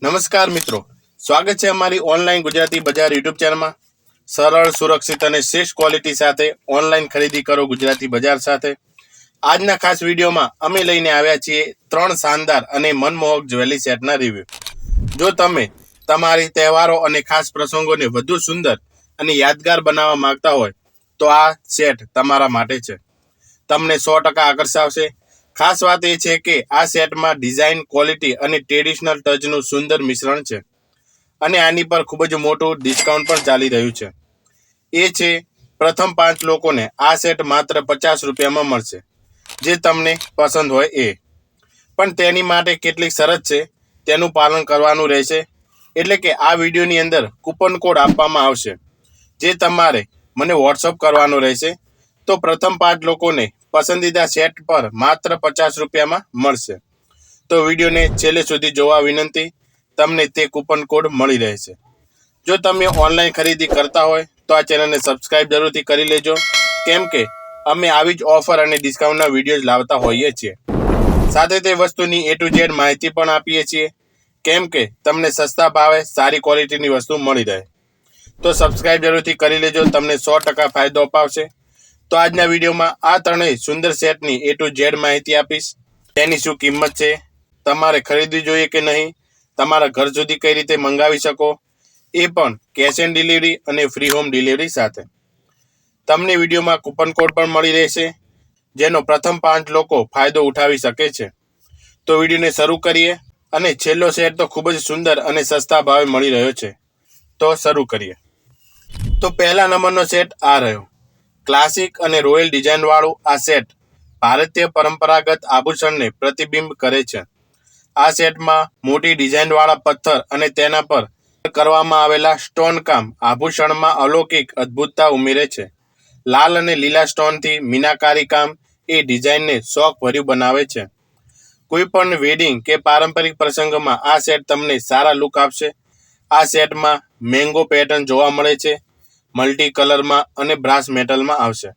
નમસ્કાર મિત્રો, સ્વાગત છે અમારી ઓનલાઈન ગુજરાતી બજાર યુટ્યુબ ચેનલમાં. સરળ, સુરક્ષિત અને શ્રેષ્ઠ ક્વોલિટી સાથે ઓનલાઈન ખરીદી કરો ગુજરાતી બજાર સાથે. આજના ખાસ વિડીયોમાં અમે લઈને આવ્યા છીએ 3 શાનદાર અને મનમોહક જ્વેલરી સેટના રિવ્યુ. જો તમે તમારી તહેવારો અને ખાસ પ્રસંગોને વધુ સુંદર અને યાદગાર બનાવવા માંગતા હોય તો આ સેટ તમારા માટે છે. તમને 100% આકર્ષાવશે. ખાસ વાત એ છે કે આ સેટમાં ડિઝાઇન, ક્વોલિટી અને ટ્રેડિશનલ ટચનું સુંદર મિશ્રણ છે અને આની પર ખૂબ જ મોટું ડિસ્કાઉન્ટ પણ ચાલી રહ્યું છે. એ છે પ્રથમ 5 લોકોને આ સેટ માત્ર 50 રૂપિયામાં મળશે. જે તમને પસંદ હોય એ. પણ તેની માટે કેટલીક શરત છે, તેનું પાલન કરવાનું રહેશે. એટલે કે આ વિડીયોની અંદર કૂપન કોડ આપવામાં આવશે, જે તમારે મને વોટ્સઅપ કરવાનો રહેશે. તો પ્રથમ 5 લોકોને પસંદીદા સેટ પર માત્ર 50 રૂપિયામાં મળશે. તો વિડીયોને છેલ્લે સુધી જોવા વિનંતી, તમને તે કૂપન કોડ મળી રહેશે. જો તમે ઓનલાઈન ખરીદી કરતા હોય તો આ ચેનલને સબસ્ક્રાઇબ જરૂરથી કરી લેજો, કેમ કે અમે આવી જ ઓફર અને ડિસ્કાઉન્ટના વિડીયોઝ લાવતા હોઈએ છીએ. સાથે તે વસ્તુની A to Z માહિતી પણ આપીએ છીએ, કેમ કે તમને સસ્તા ભાવે સારી ક્વોલિટીની વસ્તુ મળી રહે. તો સબસ્ક્રાઇબ જરૂરથી કરી લેજો, તમને 100% ફાયદો અપાવશે. તો આજના વિડીયોમાં આ ત્રણેય સુંદર સેટની A to Z માહિતી આપીશ. તેની શું કિંમત છે, તમારે ખરીદવી જોઈએ કે નહીં, તમારા ઘર સુધી કઈ રીતે મંગાવી શકો, એ પણ કેશ ઓન ડિલિવરી અને ફ્રી હોમ ડિલિવરી સાથે. તમને વિડીયોમાં કૂપન કોડ પણ મળી રહેશે, જેનો પ્રથમ 5 લોકો ફાયદો ઉઠાવી શકે છે. તો વિડીયોને શરૂ કરીએ. અને છેલ્લો સેટ તો ખૂબ જ સુંદર અને સસ્તા ભાવે મળી રહ્યો છે. તો શરૂ કરીએ. તો પહેલા નંબરનો સેટ આ રહ્યો. ક્લાસિક અને રોયલ ડિઝાઇન વાળું આ સેટ ભારતીય પરંપરાગત આભૂષણને પ્રતિબિંબ કરે છે. આ સેટમાં મોટી ડિઝાઇન વાળા પથ્થર અને તેના પર કરવામાં આવેલા સ્ટોન કામ આભૂષણમાં અલૌકિક અદ્ભુતતા ઉમેરે છે. લાલ અને લીલા સ્ટોનથી મીનાકારી કામ એ ડિઝાઇનને શોખભર્યું બનાવે છે. કોઈ પણ વેડિંગ કે પારંપરિક પ્રસંગમાં આ સેટ તમને સારા લુક આપશે. આ સેટમાં મેંગો પેટર્ન જોવા મળે છે, મલ્ટી કલરમાં અને બ્રાસ મેટલમાં આવશે.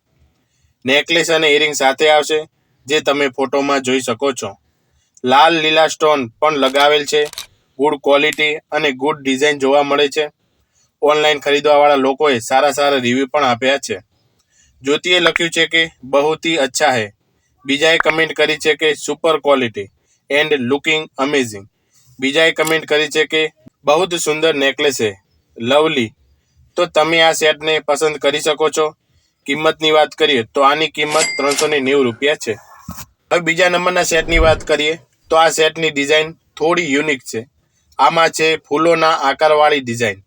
નેકલેસ અને ઇયરિંગ સાથે આવશે, જે તમે ફોટોમાં જોઈ શકો છો. લાલ લીલા સ્ટોન પણ લગાવેલ છે. ગુડ ક્વોલિટી અને ગુડ ડિઝાઇન જોવા મળે છે. ઓનલાઈન ખરીદવાવાળા લોકોએ સારા રિવ્યૂ પણ આપ્યા છે. જ્યોતિએ લખ્યું છે કે બહુત ही अच्छा है. બીજાએ કમેન્ટ કરી છે કે super quality and looking amazing. બીજાએ કમેન્ટ કરી છે કે બહુત સુંદર નેકલેસ है, લવલી. તો તમે આ સેટને પસંદ કરી શકો છો. કિંમતની વાત કરીએ તો આની કિંમત 390 રૂપિયા છે. હવે બીજા નંબરના સેટની વાત કરીએ તો આ સેટની ડિઝાઇન થોડી યુનિક છે. આમાં છે ફૂલોના આકારવાળી ડિઝાઇન,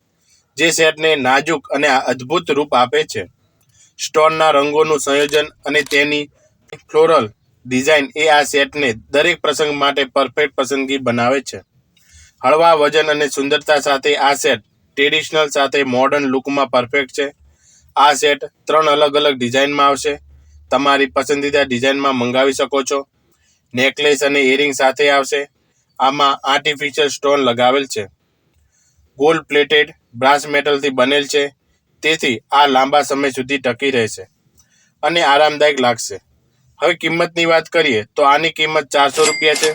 જે સેટને નાજુક અને અદ્ભુત રૂપ આપે છે. સ્ટોનના રંગોનું સંયોજન અને તેની ફ્લોરલ ડિઝાઇન એ આ સેટને દરેક પ્રસંગ માટે પરફેક્ટ પસંદગી બનાવે છે. હળવા વજન અને સુંદરતા સાથે આ સેટ ટ્રેડિશનલ સાથે મોડર્ન લુકમાં પરફેક્ટ છે. આ સેટ 3 અલગ ડિઝાઇનમાં આવશે. તમારી પસંદીદા ડિઝાઇનમાં મંગાવી શકો છો. નેકલેસ અને ઇયરિંગ સાથે આવશે. આમાં આર્ટિફિશિયલ સ્ટોન લગાવેલ છે. ગોલ્ડ પ્લેટેડ બ્રાસ મેટલથી બનેલ છે, તેથી આ લાંબા સમય સુધી ટકી રહેશે અને આરામદાયક લાગશે. હવે કિંમતની વાત કરીએ તો આની કિંમત 400 રૂપિયા છે,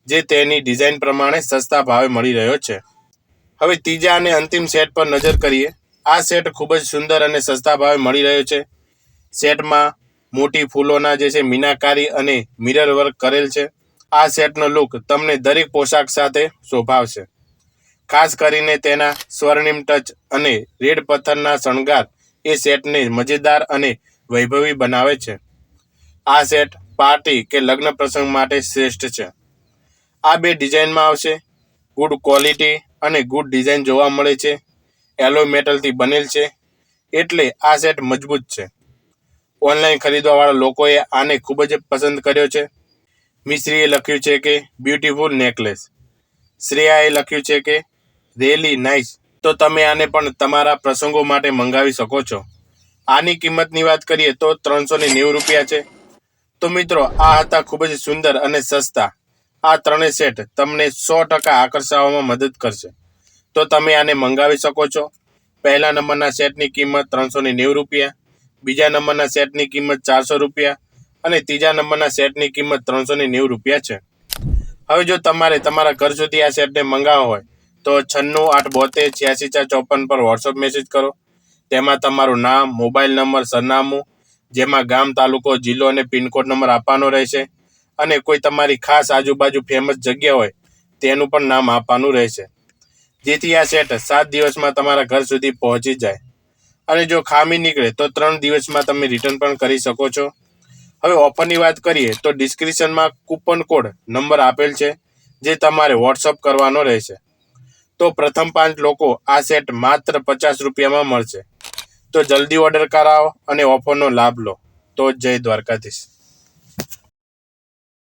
જે તેની ડિઝાઇન પ્રમાણે સસ્તા ભાવે મળી રહ્યો છે. હવે ત્રીજા અને અંતિમ સેટ પર નજર કરીએ. આ સેટ ખૂબ જ સુંદર અને સસ્તા ભાવે મળી રહ્યો છે. સેટમાં મોટી ફૂલોના જે છે મીનાકારી અને મિરર વર્ક કરેલ છે. આ સેટનો લુક તમને દરેક પોશાક સાથે શોભાવશે. ખાસ કરીને તેના સ્વર્ણિમ ટચ અને રેડ પથ્થરના શણગાર એ સેટને મજેદાર અને વૈભવી બનાવે છે. આ સેટ પાર્ટી કે લગ્ન પ્રસંગ માટે શ્રેષ્ઠ છે. આ 2 ડિઝાઇનમાં આવશે. ગુડ ક્વોલિટી અને ગુડ ડિઝાઇન જોવા મળે છે. એલોય મેટલથી બનેલ છે, એટલે આ સેટ મજબૂત છે. ઓનલાઈન ખરીદવાવાળા લોકોએ આને ખૂબ જ પસંદ કર્યો છે. મિશ્રીએ લખ્યું છે કે બ્યુટીફુલ નેકલેસ. શ્રેયાએ લખ્યું છે કે રિયલી નાઇસ. તો તમે આને પણ તમારા પ્રસંગો માટે મંગાવી શકો છો. આની કિંમતની વાત કરીએ તો 390 રૂપિયા છે. તો મિત્રો, આ હતા ખૂબ જ સુંદર અને સસ્તા આ ત્રણેય સેટ તમને 100% આકર્ષવામાં મદદ કરશે. તો તમે આને મંગાવી શકો છો. પહેલા નંબરના સેટની કિંમત 390 રૂપિયા, બીજા નંબરના સેટની કિંમત 400 રૂપિયા અને ત્રીજા નંબરના સેટની કિંમત 390 રૂપિયા છે. હવે જો તમારે તમારા ઘર સુધી આ સેટને મંગાવવા હોય તો 9682726454 પર વોટ્સઅપ મેસેજ કરો. તેમાં તમારું નામ, મોબાઈલ નંબર, સરનામું, જેમાં ગામ, તાલુકો, જિલ્લો અને પિનકોડ નંબર આપવાનો રહેશે. અને કોઈ તમારી ખાસ આજુબાજુ ફેમસ જગ્યા હોય તેનું પણ નામ આપવાનું રહેશે, જેથી આ સેટ 7 દિવસમાં તમારા ઘર સુધી પહોંચી જાય. અને જો ખામી નીકળે તો 3 દિવસમાં તમે રિટર્ન પણ કરી શકો છો. હવે ઓફરની વાત કરીએ તો ડિસ્ક્રિપ્શનમાં કૂપન કોડ નંબર આપેલ છે, જે તમારે વોટ્સઅપ કરવાનો રહેશે. તો પ્રથમ 5 લોકો આ સેટ માત્ર 50 રૂપિયામાં મળશે. તો જલ્દી ઓર્ડર કરાવો અને ઓફરનો લાભ લો. તો જય દ્વારકાધીશ.